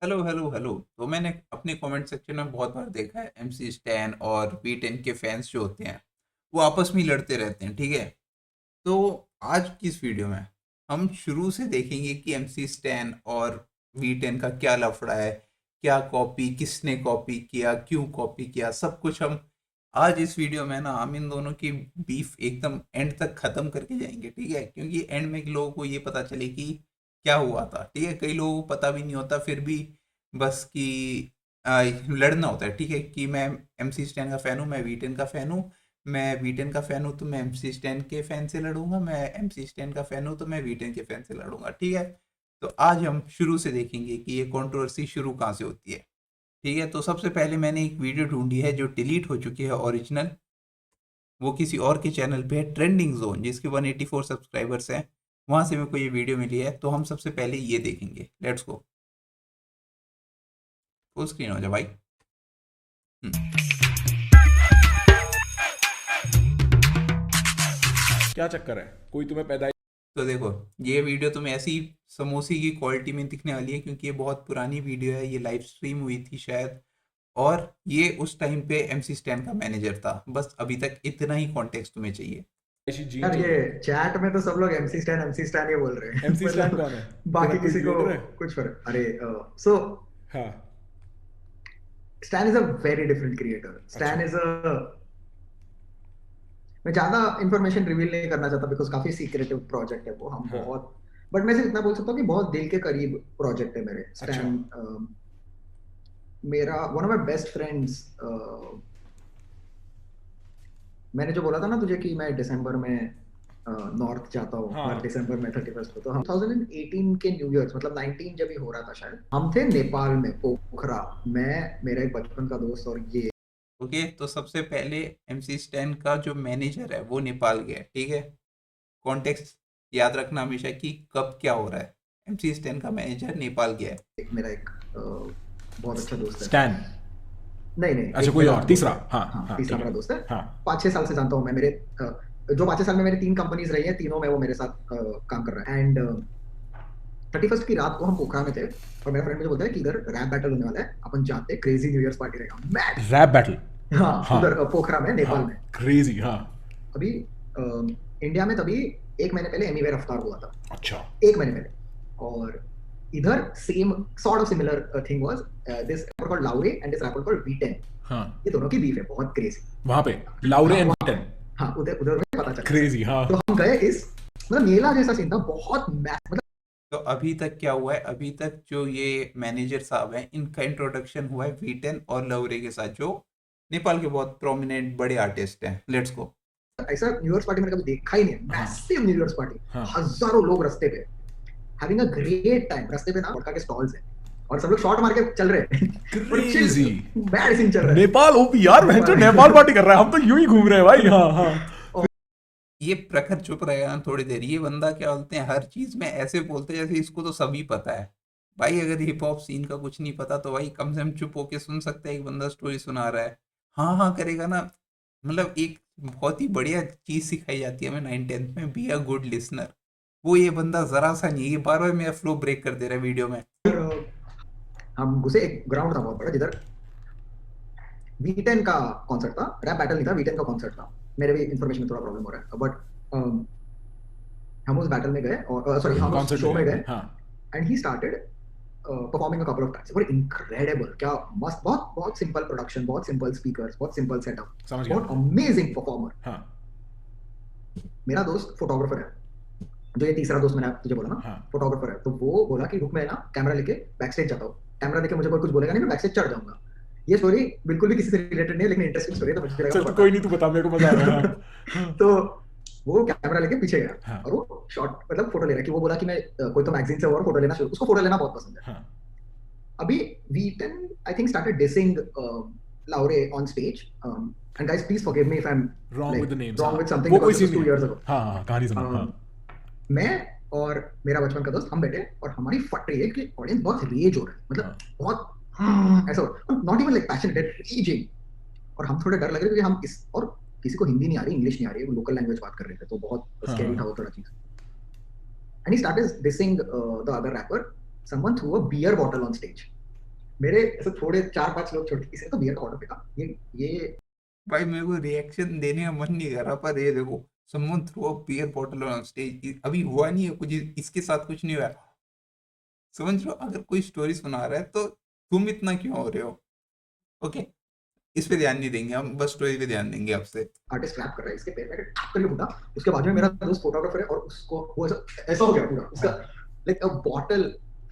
Hello hello hello. तो मैंने अपने कमेंट सेक्शन में बहुत बार देखा है एमसी स्टैन और वी10 के फैंस जो होते हैं वो आपस में ही लड़ते रहते हैं, ठीक है। तो आज की इस वीडियो में हम शुरू से देखेंगे कि एमसी स्टैन और वी10 का क्या लफड़ा है, क्या कॉपी, किसने कॉपी किया, क्यों कॉपी किया, सब कुछ हम आज इस वीडियो में ना हम इन दोनों की बीफ एकदम एंड तक खत्म करके जाएंगे, ठीक है। क्योंकि एंड में लोगों को ये पता चले कि क्या हुआ था, ठीक है। कई लोगों को पता भी नहीं होता, फिर भी बस कि लड़ना होता है, ठीक है। कि मैं एमसी स्टैन का फ़ैन हूँ, मैं वी10 का फ़ैन हूँ, मैं वी10 का फ़ैन हूँ तो मैं एमसी स्टैन के फ़ैन से लड़ूंगा, मैं एमसी स्टैन का फ़ैन हूँ तो मैं वी10 के फ़ैन से लड़ूंगा, ठीक है। तो आज हम शुरू से देखेंगे कि ये कंट्रोवर्सी शुरू कहाँ से होती है, ठीक है। तो सबसे पहले मैंने एक वीडियो ढूंढी है जो डिलीट हो चुकी है ओरिजिनल, वो किसी और के चैनल पे है, ट्रेंडिंग जोन, जिसके 184 सब्सक्राइबर्स हैं। वहां से मेरे को ये वीडियो मिली है, तो हम सबसे पहले ये देखेंगे। Let's go. फुल स्क्रीन हो जाए भाई। हम्म। क्या चक्कर है? कोई तुम्हें पैदा तो देखो, ये वीडियो तुम्हें ऐसी समोसे की क्वालिटी में दिखने वाली है क्योंकि ये बहुत पुरानी वीडियो है, ये लाइव स्ट्रीम हुई थी शायद। और ये उस टाइम पे एमसी स्टैन का मैनेजर था। बस अभी तक इतना ही कॉन्टेक्स्ट तुम्हें चाहिए। ऐसी जीन यार ये चाहिए? चैट में तो सब लोग एमसी स्टैन ही बोल रहे हैं एमसी स्टैन मतलब कौन है? तेरा बाकी कोई किसी को क्रिएटर है? कुछ फर्क अरे सो हाँ। Stand is a very different creator अच्छा। स्टैन इज अ मैं ज्यादा इंफॉर्मेशन रिवील नहीं करना चाहता बिकॉज काफी सीक्रेटिव प्रोजेक्ट है वो हम हाँ। बहुत बट मैं सिर्फ इतना बोल सकता हूँ कि बहुत दिल के करीब प्रोजेक्ट है मेरे अच्छा। स्टैन मेरा one of my best friends मैंने जो बोला था ना तुझे कि मैं दिसंबर में नॉर्थ जाता हूँ हर हाँ। दिसंबर में 31 को तो हम 2018 के न्यू ईयर मतलब 19 जब ये हो रहा था शायद हम थे नेपाल में पोखरा मैं मेरा एक बचपन का दोस्त और ये ओके, तो सबसे पहले एमसी स्टैन का जो मैनेजर है वो नेपाल गया है, ठीक है। कॉन्टेक्स्ट याद रखना हमेशा कि कब क्या हो रहा है। एमसी स्टैन का मैनेजर नेपाल गया है। मेरा एक बहुत अच्छा दोस्त है स्टैन। नहीं नहीं अच्छा, एक कोई मेरा और दोस्त तीसरा? है हाँ हाँ हाँ, तीसरा ठीक है। मेरा दोस्त है हाँ। 5-6 साल से जानता हूँ मैं मेरे जो 5-6 साल में मेरी 3 कंपनीज रही हैं तीनों में वो मेरे साथ काम कर रहा है एंड 31 की रात को हम पोखरा में थे और मेरा फ्रेंड मुझे बोलता है कि इधर रैप बैटल होने वाला है अपन जाते हैं क्रेजी न्यू ईयर्स पार्टी रहेगा मैड रैप बैटल? हाँ हाँ। उधर पोखरा में हाँ। नेपाल में क्रेजी, हाँ। अभी इंडिया में तभी 1 महीने पहले एनीवेयर अवतार हुआ था अच्छा। 1 महीने पहले और इधर same sort of similar thing was this rapper called Laure and this rapper called वी10 हाँ। ये दोनों की बीफ है बहुत क्रेजी वहां पे लाउरे हाँ एंड वहाँ पे वीटन? हाँ उधर उधर में पता चला ऐसा क्रेजी, हाँ। तो हम गए इस मतलब मेला जैसा सीन था बहुत मतलब तो अभी तक क्या हुआ है, अभी तक जो ये मैनेजर साहब हैं इनका इंट्रोडक्शन हुआ है वी10 और लवरे के साथ, जो नेपाल के बहुत प्रोमिनेंट बड़े आर्टिस्ट हैं। Let's go. ऐसा न्यू ईयर्स पार्टी मैंने कभी देखा ही नहीं हाँ। मैसिव न्यू ईयर्स पार्टी हाँ। हजारों लोग रास्ते पे हैविंग अ ग्रेट टाइम रास्ते पे ना वोडका के स्टॉल्स है और सब लोग शॉट मार के चल रहे हैं और चिल क्रेजी। बैड सीन चल रहा है नेपाल ओपी यार, बहन जो नेपाल नेपाल पार्टी कर रहा है, हम तो यूं ही घूम रहे हैं भाई। हाँ हाँ। ये प्रखर चुप रहेगा ना थोड़ी देर, ये बंदा क्या बोलते हैं हर चीज में ऐसे बोलते हैं जैसे इसको तो सभी पता है। भाई अगर हिप हॉप सीन का कुछ नहीं पता तो भाई कम से कम चुप होके सुन सकता है, एक बंदा स्टोरी सुना रहा है। हाँ हाँ करेगा ना। मतलब एक बहुत ही बढ़िया चीज सिखाई जाती है हमें 9th 10th में, बी अ गुड लिसनर। वो ये बंदा जरा सा नहीं, ये बार बार मेरा फ्लो ब्रेक कर दे रहा है वीडियो में। हम घुसे एक ग्राउंड था बहुत बड़ा जिधर वी10 का कॉन्सर्ट था रैप बैटल नहीं था वी10 का कॉन्सर्ट था मेरे भी इन्फॉर्मेशन में थोड़ा प्रॉब्लम हो रहा है बट हम उस बैटल में गए और सॉरी हम उस कॉन्सर्ट में शो गए में थे, गए हाँ। And he started performing a couple of times but incredible क्या मस्त बहुत बहुत सिंपल प्रोडक्शन बहुत सिंपल स्पीकर्स बहुत सिंपल सेटअप समझ गया बहुत मैं। अमेजिंग परफॉर्मर हाँ। मेरा दोस्त फोटोग्राफर है जो ये तीसरा दोस्त मैंने तुझे बोला ना हाँ। फोटोग्राफर है तो वो बोला कि रुक मैं ना कैमरा लेके बैक स्टेज जाता हूँ कैमरा लेके मुझे कोई कुछ बोलेगा नहीं मैं बैक स्टेज चढ़ जाऊंगा ये स्टोरी बिल्कुल भी किसी से रिलेटेड नहीं है लेकिन इंटरेस्टिंग स्टोरी है तो मुझे लगा चल, मैं तो कोई नहीं, तू बता, मेरे को मजा आ रहा है। बताता हाँ तो वो कैमरा लेके पीछे गया हाँ। और वो शॉट मतलब फोटो ले रहा है कि वो बोला कि मैं कोई तो मैगजीन से और फोटो लेना शुरू उसको फोटो लेना बहुत पसंद है हाँ। अभी वी10 I think started dissing Laure on stage and guys please forgive me if I'm wrong with like the names, wrong हाँ। with something वो कोई because this सीन was नहीं 2 है। years ago हाँ हाँ, कहानी सुना, हाँ। um, मैं और मेरा बचपन का दोस्त हम बैठे और हमारी फट रही है कि ऑडियंस बहुत रेज हो रहा है हाँ। मतलब बहुत ऐसा not even like passionate raising और हम थोड़े डर लग रहे थे क्योंकि हम इस और किसी को हिंदी नहीं आ रही इंग्लिश नहीं आ रही वो लोकल लैंग्वेज बात कर रहे थे तो बहुत हाँ। स्कैरी था हाँ। वो थोड़ा चीज and he started dissing the other rapper someone threw a beer bottle on stage मेरे ऐसे थोड़े 4-5 लोग छोड़ के किसी ने तो बियर का ऑर्डर फेंका। ये भाई मेरे को रिएक्शन देने का मन नहीं कर रहा, पर ये देखो, someone throw a beer bottle on stage, अभी हुआ नहीं है कुछ, इसके साथ कुछ नहीं हुआ है। समझ रहे हो, अगर कोई स्टोरी सुना रहा है तो तुम इतना क्यों हो रहे हो? ओके, इस पे ध्यान नहीं देंगे हम, बस स्टोरी पे ध्यान देंगे आपसे। आर्टिस्ट रैप कर रहा है, इसके पैर में ठप करके फूटा। उसके बाजू में मेरा दोस्त फोटोग्राफर है और उसको वो ऐसा ऐसा हो गया पूरा उसका, like a bottle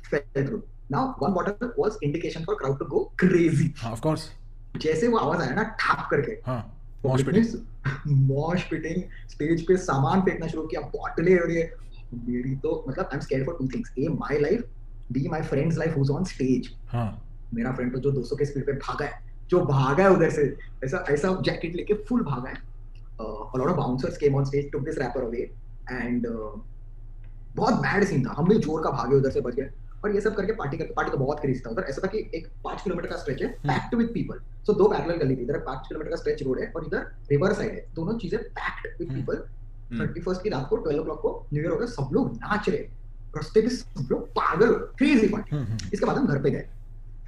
fell through. Now one bottle was indication for crowd to go crazy. हाँ ऑफ कोर्स। जैसे वो आवाज आया ना ठप करके, हाँ मॉश पब्लिक ने पिटिंग। मॉश पिटिंग, स्टेज पे सामान फेंकना शुरू किया, बॉटलें, और ये मेरी तो मतलब I am scared for two things, A my life, B my friends life who's on stage. हाँ मेरा फ्रेंड तो जो 200 के स्पीड पे भागा है, जो भागा है उधर से, ऐसा ऐसा जैकेट लेके फुल भागा है। a lot of bouncers came on stage, took this rapper away, and बहुत बैड सीन था। हम भी जोर का भागे उधर से बच गए, और ये सब करके पार्टी तो बहुत क्रेजी था उधर। ऐसा था कि एक 5 किलोमीटर का स्ट्रेच है पैक्ड विद पीपल। सो दो पैरेलल गली थी, इधर 5 किलोमीटर का स्ट्रेच रोड है और इधर रिवर साइड है, दोनों चीजें पैक्ड विद पीपल। 31st की रात को 12 o'clock को न्यू ईयर हो गया, सब लोग नाच रहे, रास्ते पे सब लोग पागल, क्रेजी पार्टी। इसके बाद हम घर पे गए,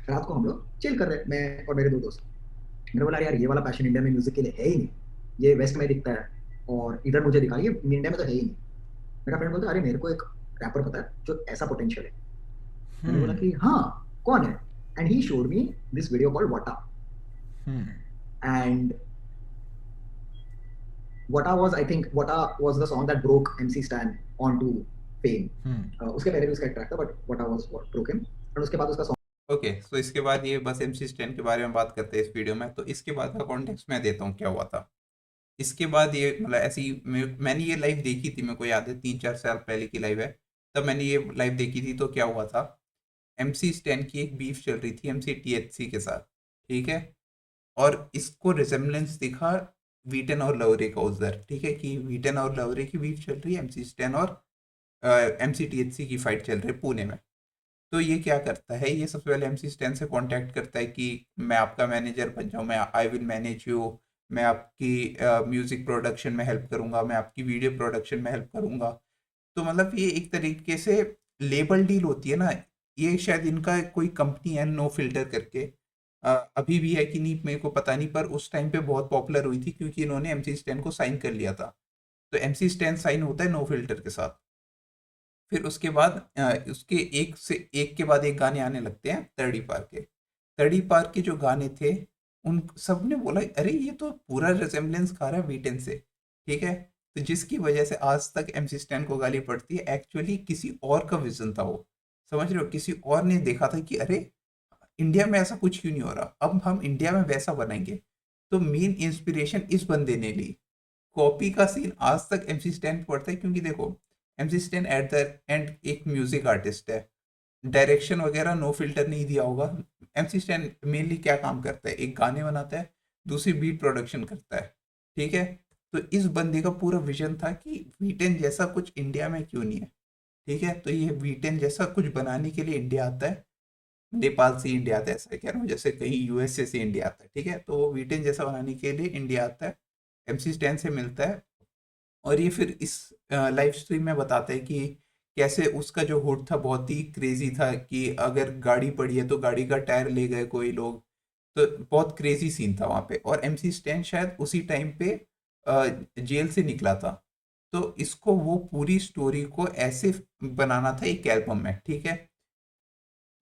रात को हम लोग चिल कर रहे, मैं और मेरे 2 दोस्त। मैंने बोला यार ये वाला पैशन इंडिया में म्यूजिक के लिए है ही नहीं, ये वेस्ट में दिखता है और इधर मुझे दिखा, ये इंडिया में तो है ही नहीं। मेरा फ्रेंड बोलता अरे मेरे को एक रैपर पता है जो ऐसा पोटेंशियल है। मैंने बोला कि हाँ कौन है, and he showed me this video called वटा। एंड वटा वाज, आई थिंक वटा was the song that broke MC stand onto fame. उसके पहले भी उसका एक ट्रैक था, बट वटा was what broke him. And उसके बाद उसका सॉन्ग, ओके, सो इसके बाद ये बस MC स्टैन के बारे में बात करते हैं इस वीडियो में, तो इसके बाद का कॉन्टेक्स्ट मैं देता हूँ क्या हुआ था। इसके बाद ये मतलब ऐसी मैंने ये लाइव देखी थी, मेरे को याद है 3-4 साल पहले की लाइव है, तब मैंने ये लाइव देखी थी। तो क्या हुआ था, MC स्टैन की एक बीफ चल रही थी MC THC के साथ, ठीक है। और इसको रिजेम्बलेंस दिखा वीटन और लवरे का उधर, ठीक है, कि वीटन और लवरे की बीफ चल रही है, MC स्टैन और MC THC की फाइट चल रही है पुणे में। तो ये क्या करता है, ये सबसे पहले MC स्टैन से कांटेक्ट करता है कि मैं आपका मैनेजर बन जाऊँ, मैं आई विल मैनेज यू, मैं आपकी म्यूज़िक प्रोडक्शन में हेल्प करूँगा, मैं आपकी वीडियो प्रोडक्शन में हेल्प करूँगा। तो मतलब ये एक तरीके से लेबल डील होती है ना, ये शायद इनका कोई कंपनी है नो फिल्टर करके, अभी भी है कि नहीं मेरे को पता नहीं, पर उस टाइम पे बहुत पॉपुलर हुई थी क्योंकि इन्होंने MC स्टैन को साइन कर लिया था। तो MC स्टैन साइन होता है नो फिल्टर के साथ। फिर उसके बाद उसके एक से एक के बाद एक गाने आने लगते हैं तर्डी पार के। तर्डी पार के जो गाने थे, उन सब ने बोला अरे ये तो पूरा रिजेम्बलेंस खा रहा है वीटेन से, ठीक है। तो जिसकी वजह से आज तक MC स्टैन को गाली पड़ती है, एक्चुअली किसी और का विजन था वो, समझ रहे हो, किसी और ने देखा था कि अरे इंडिया में ऐसा कुछ क्यों नहीं हो रहा, अब हम इंडिया में वैसा बनाएंगे। तो मेन इंस्पिरेशन इस बंदे ने ली। कॉपी का सीन आज तक MC स्टैन पड़ता है, क्योंकि देखो MC stand at the end एक म्यूजिक आर्टिस्ट है, डायरेक्शन वगैरह नो फिल्टर नहीं दिया होगा। MC स्टैन मेनली क्या काम करता है, एक गाने बनाता है, दूसरी बीट प्रोडक्शन करता है, ठीक है। तो इस बंदे का पूरा विजन था कि वीटेन जैसा कुछ इंडिया में क्यों नहीं है, ठीक है। तो ये वीटेन जैसा कुछ बनाने के लिए इंडिया आता है, नेपाल से इंडिया आता है, ऐसा कह रहा हूँ, जैसे कहीं USA से इंडिया आता है, ठीक है। तो वो वीटेन जैसा बनाने के लिए इंडिया आता है, MC स्टैन से मिलता है, और ये फिर इस लाइव स्ट्रीम में बताता है कि कैसे उसका जो हुड था बहुत ही क्रेजी था, कि अगर गाड़ी पड़ी है तो गाड़ी का टायर ले गए कोई लोग। तो बहुत क्रेजी सीन था वहाँ पे, और MC स्टैन शायद उसी टाइम पे जेल से निकला था। तो इसको वो पूरी स्टोरी को ऐसे बनाना था एक एल्बम में, ठीक है।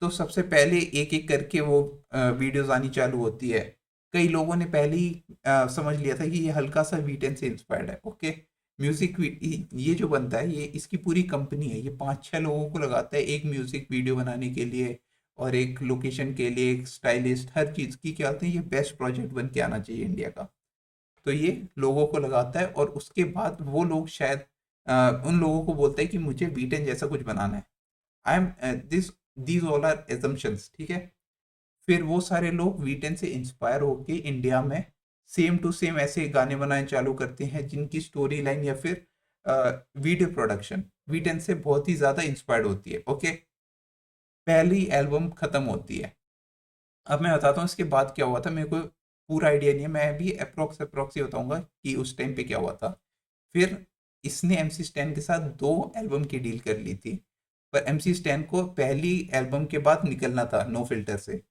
तो सबसे पहले एक एक करके वो वीडियोस आनी चालू होती है। कई लोगों ने पहले ही समझ लिया था कि ये हल्का सा वीटेन से इंस्पायर्ड है, ओके। म्यूजिक ये जो बनता है, ये इसकी पूरी कंपनी है, ये 5-6 लोगों को लगाता है एक म्यूजिक वीडियो बनाने के लिए, और एक लोकेशन के लिए, एक स्टाइलिस्ट, हर चीज़ की क्या होती है, ये बेस्ट प्रोजेक्ट बन के आना चाहिए इंडिया का। तो ये लोगों को लगाता है, और उसके बाद वो लोग शायद उन लोगों को बोलता है कि मुझे वीटेन जैसा कुछ बनाना है। I am this these all are assumptions, ठीक है। फिर वो सारे लोग वीटेन से इंस्पायर होके इंडिया में सेम टू सेम ऐसे गाने बनाने चालू करते हैं जिनकी स्टोरी लाइन या फिर वीडियो प्रोडक्शन वीटेन से बहुत ही ज़्यादा इंस्पायर्ड होती है, ओके। पहली एल्बम ख़त्म होती है। अब मैं बताता हूँ इसके बाद क्या हुआ था, मेरे को पूरा आइडिया नहीं है, मैं भी अप्रॉक्स ही बताऊंगा कि उस टाइम पे क्या हुआ था। फिर इसने MC स्टैन के साथ 2 एल्बम की डील कर ली थी, पर MC स्टैन को पहली एल्बम के बाद निकलना था नो फिल्टर से,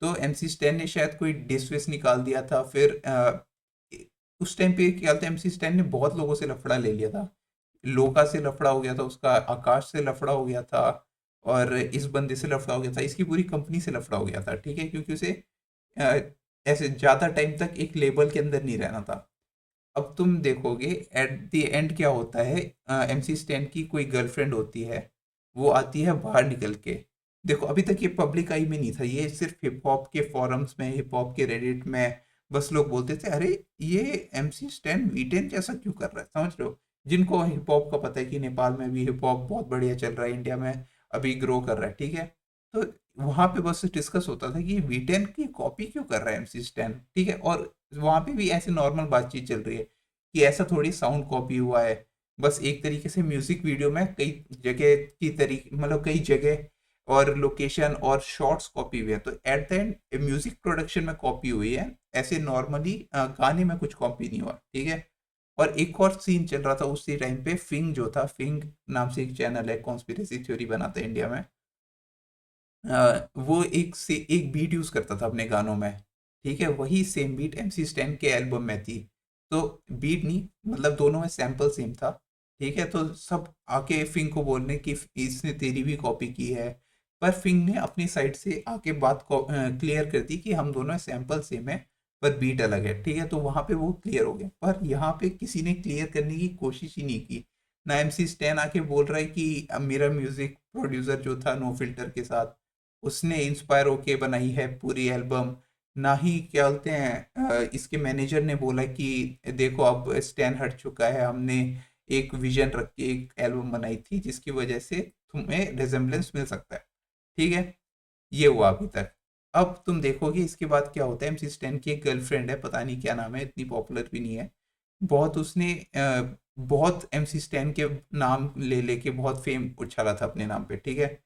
तो MC स्टैन ने शायद कोई डिस विस निकाल दिया था, फिर उस टाइम पे क्या था, MC स्टैन ने बहुत लोगों से लफड़ा ले लिया था। लोका से लफड़ा हो गया था उसका, आकाश से लफड़ा हो गया था, और इस बंदे से लफड़ा हो गया था, इसकी पूरी कंपनी से लफड़ा हो गया था, ठीक है, क्योंकि उसे अ, ऐसे ज़्यादा टाइम तक एक लेबल के अंदर नहीं रहना था। अब तुम देखोगे एट द एंड क्या होता है, MC स्टैन की कोई गर्लफ्रेंड होती है, वो आती है बाहर निकल के। देखो अभी तक ये पब्लिक आई में नहीं था, ये सिर्फ हिप हॉप के फॉरम्स में, हिप हॉप के रेडिट में बस लोग बोलते थे, अरे ये MC स्टैन वीटेन जैसा क्यों कर रहा है, समझ रहे हो। जिनको हिप हॉप का पता है कि नेपाल में भी हिप हॉप बहुत बढ़िया चल रहा है, इंडिया में अभी ग्रो कर रहा है, ठीक है। तो वहां पे बस डिस्कस होता था कि वीटेन की कॉपी क्यों कर रहा है MC स्टैन, ठीक है। और वहां पे भी ऐसे नॉर्मल बातचीत चल रही है कि ऐसा थोड़ी साउंड कॉपी हुआ है, बस एक तरीके से म्यूजिक वीडियो में कई जगह की तरीके, मतलब कई जगह और लोकेशन और शॉर्ट्स कॉपी हुए हैं, तो at the end music production में कॉपी हुई है, ऐसे नॉर्मली गाने में कुछ कॉपी नहीं हुआ, ठीक है। और एक और सीन चल रहा था उसी टाइम पे, फिंग जो था, फिंग नाम से एक चैनल है, कॉन्स्पिरेसी थ्योरी बनाता है इंडिया में, वो एक बीट यूज करता था अपने गानों में, ठीक है। वही सेम बीट MC स्टैन के एल्बम में थी, तो बीट नहीं, मतलब दोनों में सैंपल सेम था, ठीक है। तो सब आके फिंग को बोलने की इसने तेरी भी कॉपी की है, पर फिंग ने अपनी साइड से आके बात को क्लियर कर दी कि हम दोनों सैंपल सेम है पर बीट अलग है, ठीक है। तो वहां पे वो क्लियर हो गया, पर यहाँ पे किसी ने क्लियर करने की कोशिश ही नहीं की। ना MC स्टैन आके बोल रहा है कि मेरा म्यूजिक प्रोड्यूसर जो था नो फिल्टर के साथ, उसने इंस्पायर होके बनाई है पूरी एल्बम, ना ही क्या बोलते हैं इसके मैनेजर ने बोला कि देखो अब स्टैन हट चुका है, हमने एक विजन रख के एक एल्बम बनाई थी जिसकी वजह से तुम्हें रिजेम्बलेंस मिल सकता है, ठीक है। ये हुआ अभी तक। अब तुम देखोगे इसके बाद क्या होता है, MC स्टैन की एक गर्लफ्रेंड है, पता नहीं क्या नाम है, इतनी पॉपुलर भी नहीं है, बहुत उसने बहुत MC स्टैन के नाम ले लेके बहुत फेम उछाला था अपने नाम पे, ठीक है।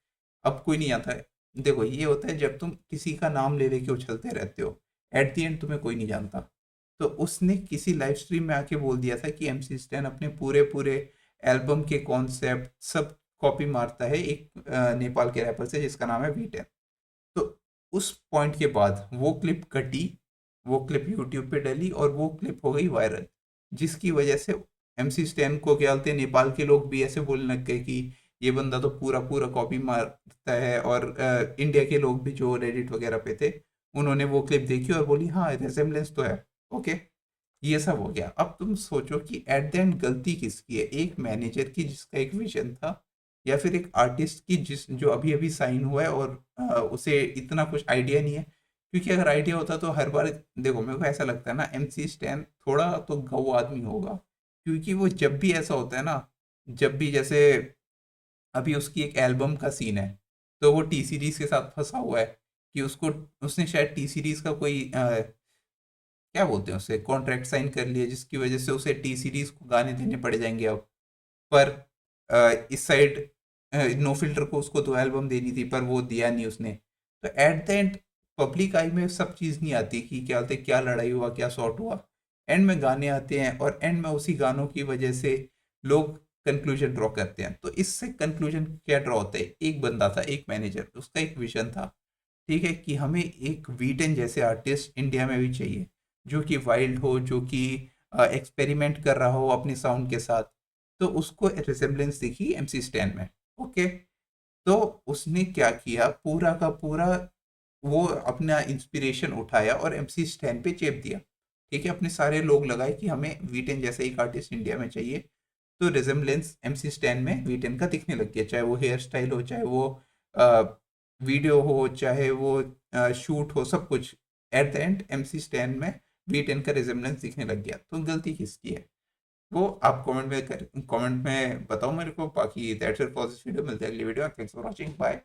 अब कोई नहीं आता है। देखो ये होता है जब तुम किसी का नाम ले लेके उछलते रहते हो, एट द एंड तुम्हें कोई नहीं जानता। तो उसने किसी लाइव स्ट्रीम में आके बोल दिया था कि MC स्टैन अपने पूरे पूरे एल्बम के कॉन्सेप्ट सब कॉपी मारता है एक नेपाल के रैपर से जिसका नाम है वीटेन। तो उस पॉइंट के बाद वो क्लिप कटी, वो क्लिप यूट्यूब पे डली और वो क्लिप हो गई वायरल, जिसकी वजह से MC स्टैन को क्या बोलते हैं, नेपाल के लोग भी ऐसे बोलने लग गए कि ये बंदा तो पूरा पूरा कॉपी मारता है। और इंडिया के लोग भी जो रेडिट वगैरह पे थे, उन्होंने वो क्लिप देखी और बोली हाँ रेसेम्बलेंस तो है, ओके। ये सब हो गया। अब तुम सोचो कि एट द एंड गलती किसकी है, एक मैनेजर की जिसका एक विजन था, या फिर एक आर्टिस्ट की जिस जो अभी अभी साइन हुआ है और उसे इतना कुछ आइडिया नहीं है। क्योंकि अगर आइडिया होता तो हर बार, देखो मेरे को ऐसा लगता है ना, MC स्टैन थोड़ा तो गऊ आदमी होगा, क्योंकि वो जब भी ऐसा होता है ना, जब भी जैसे अभी उसकी एक एल्बम का सीन है, तो वो T सीरीज के साथ फंसा हुआ है कि उसको, उसने शायद T सीरीज का कोई क्या बोलते हैं उसे, कॉन्ट्रैक्ट साइन कर लिया, जिसकी वजह से उसे T सीरीज को गाने देने पड़ जाएंगे अब। पर इस साइड नो फिल्टर को उसको 2 एल्बम देनी थी, पर वो दिया नहीं उसने। तो एट द एंड पब्लिक आई में सब चीज़ नहीं आती कि क्या बोलते, क्या लड़ाई हुआ, क्या सॉर्ट हुआ। एंड में गाने आते हैं और एंड में उसी गानों की वजह से लोग कंक्लूजन ड्रॉ करते हैं। तो इससे कंक्लूजन क्या ड्रॉ होता है, एक बंदा था, एक मैनेजर, उसका एक विजन था, ठीक है, कि हमें एक वीटेन जैसे आर्टिस्ट इंडिया में भी चाहिए, जो कि वाइल्ड हो, जो कि एक्सपेरिमेंट कर रहा हो अपने साउंड के साथ। तो उसको रिसेम्बलेंस दिखी MC स्टैन में, ओके। तो उसने क्या किया, पूरा का पूरा वो अपना इंस्पिरेशन उठाया और MC स्टैन पे चेप दिया, ठीक है। अपने सारे लोग लगाए कि हमें वीटेन जैसा एक आर्टिस्ट इंडिया में चाहिए। तो रिजेम्बलेंस MC स्टैन में वीटेन का दिखने लग गया, चाहे वो हेयर स्टाइल हो, चाहे वो वीडियो हो, चाहे वो शूट हो, सब कुछ। At the end MC stand में वीटेन का रिजेम्बलेंस दिखने लग गया। तो गलती किसकी है, वो आप कमेंट में बताओ मेरे को। बाकी that's it for this video, मिलते हैं अगली video. Thanks for watching, bye.